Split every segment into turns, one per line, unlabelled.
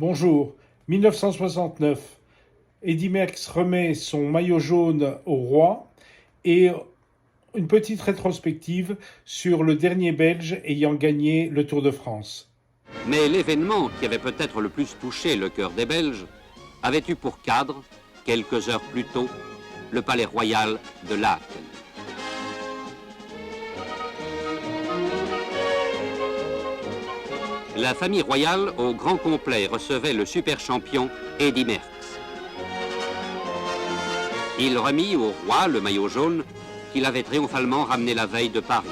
Bonjour, 1969. Eddy Merckx remet son maillot jaune au roi et une petite rétrospective sur le dernier Belge ayant gagné le Tour de France.
Mais l'événement qui avait peut-être le plus touché le cœur des Belges avait eu pour cadre, quelques heures plus tôt, le palais royal de Laeken. La famille royale, au grand complet, recevait le super champion Eddy Merckx. Il remit au roi le maillot jaune qu'il avait triomphalement ramené la veille de Paris.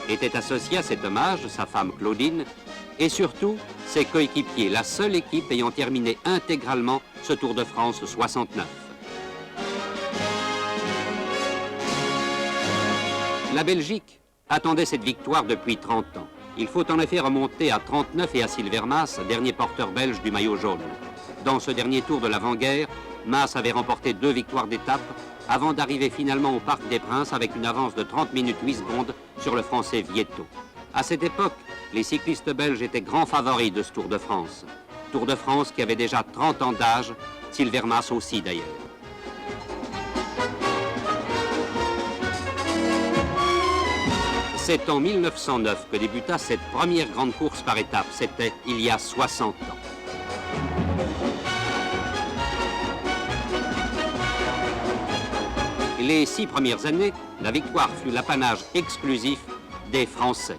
Était associé à cet hommage sa femme Claudine et surtout ses coéquipiers, la seule équipe ayant terminé intégralement ce Tour de France 69. La Belgique attendait cette victoire depuis 30 ans. Il faut en effet remonter à 39 et à Silvermaas, dernier porteur belge du maillot jaune. Dans ce dernier tour de l'avant-guerre, Maas avait remporté 2 victoires d'étape avant d'arriver finalement au Parc des Princes avec une avance de 30 minutes 8 secondes sur le français Vietto. À cette époque, les cyclistes belges étaient grands favoris de ce Tour de France. Tour de France qui avait déjà 30 ans d'âge, Silvermaas aussi d'ailleurs. C'est en 1909 que débuta cette première grande course par étapes. C'était il y a 60 ans. Les 6 premières années, la victoire fut l'apanage exclusif des Français.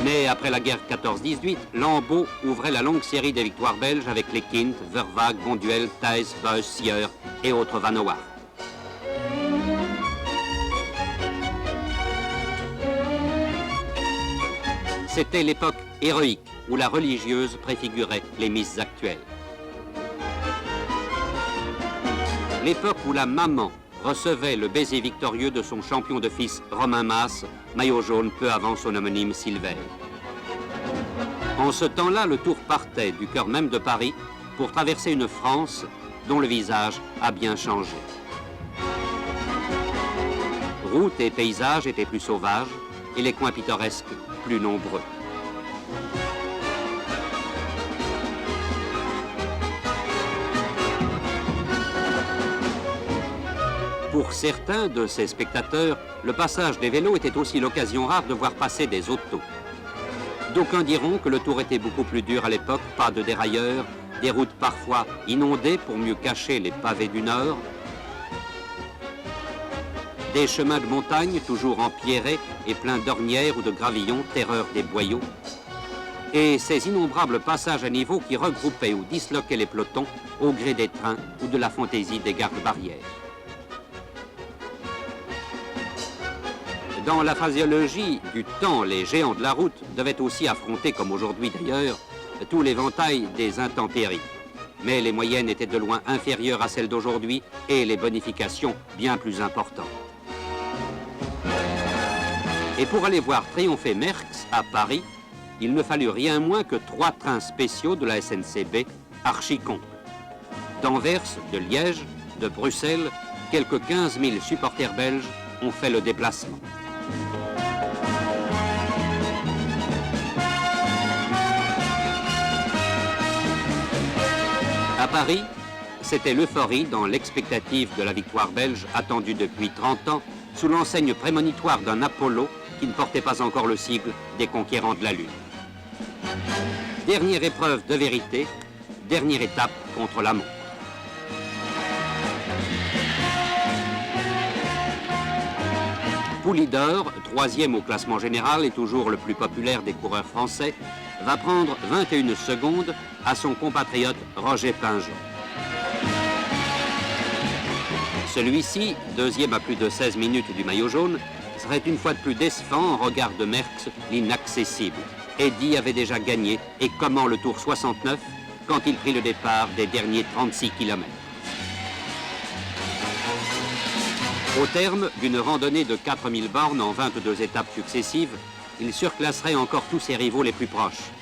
Mais après la guerre 14-18, Lambeau ouvrait la longue série des victoires belges avec les Kint, Vervaak, Bonduel, Thijs, Buys, Sieur et autres Van Aert. C'était l'époque héroïque où la religieuse préfigurait les misses actuelles. L'époque où la maman recevait le baiser victorieux de son champion de fils Romain Maas, maillot jaune peu avant son homonyme Silver. En ce temps-là, le Tour partait du cœur même de Paris pour traverser une France dont le visage a bien changé. Routes et paysages étaient plus sauvages et les coins pittoresques plus nombreux. Pour certains de ces spectateurs, le passage des vélos était aussi l'occasion rare de voir passer des autos. D'aucuns diront que le Tour était beaucoup plus dur à l'époque, pas de dérailleurs, des routes parfois inondées pour mieux cacher les pavés du Nord, des chemins de montagne toujours empierrés et pleins d'ornières ou de gravillons, terreur des boyaux, et ces innombrables passages à niveau qui regroupaient ou disloquaient les pelotons au gré des trains ou de la fantaisie des gardes-barrières. Dans la phraséologie du temps, les géants de la route devaient aussi affronter, comme aujourd'hui d'ailleurs, tout l'éventail des intempéries. Mais les moyennes étaient de loin inférieures à celles d'aujourd'hui et les bonifications bien plus importantes. Et pour aller voir triompher Merckx à Paris, il ne fallut rien moins que 3 trains spéciaux de la SNCB archi-cons. D'Anvers, de Liège, de Bruxelles, quelques 15 000 supporters belges ont fait le déplacement. À Paris, c'était l'euphorie dans l'expectative de la victoire belge attendue depuis 30 ans sous l'enseigne prémonitoire d'un Apollo qui ne portait pas encore le sigle des conquérants de la Lune. Dernière épreuve de vérité, dernière étape contre la montre. Poulidor, 3e au classement général et toujours le plus populaire des coureurs français, va prendre 21 secondes à son compatriote Roger Pingeon. Celui-ci, 2e à plus de 16 minutes du maillot jaune, serait une fois de plus décevant en regard de Merckx, l'inaccessible. Eddy avait déjà gagné, et comment le Tour 69 quand il prit le départ des derniers 36 km. Au terme d'une randonnée de 4000 bornes en 22 étapes successives, il surclasserait encore tous ses rivaux les plus proches.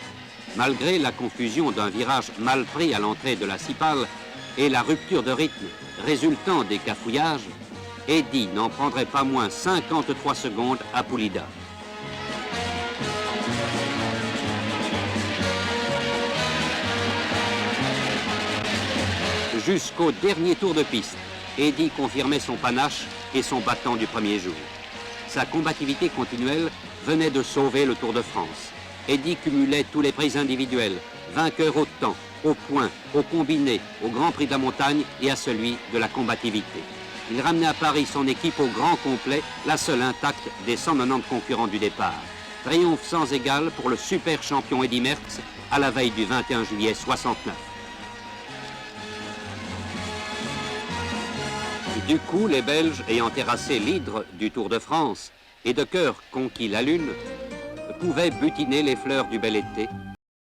Malgré la confusion d'un virage mal pris à l'entrée de la Cipale et la rupture de rythme résultant des cafouillages, Eddy n'en prendrait pas moins 53 secondes à Poulidor. Jusqu'au dernier tour de piste, Eddy confirmait son panache et son battant du premier jour. Sa combativité continuelle venait de sauver le Tour de France. Eddy cumulait tous les prix individuels, vainqueur au temps, au point, au combiné, au Grand Prix de la montagne et à celui de la combativité. Il ramenait à Paris son équipe au grand complet, la seule intacte des 190 concurrents du départ. Triomphe sans égal pour le super champion Eddy Merckx à la veille du 21 juillet 69. Du coup, les Belges, ayant terrassé l'hydre du Tour de France et de cœur conquis la Lune, pouvaient butiner les fleurs du bel été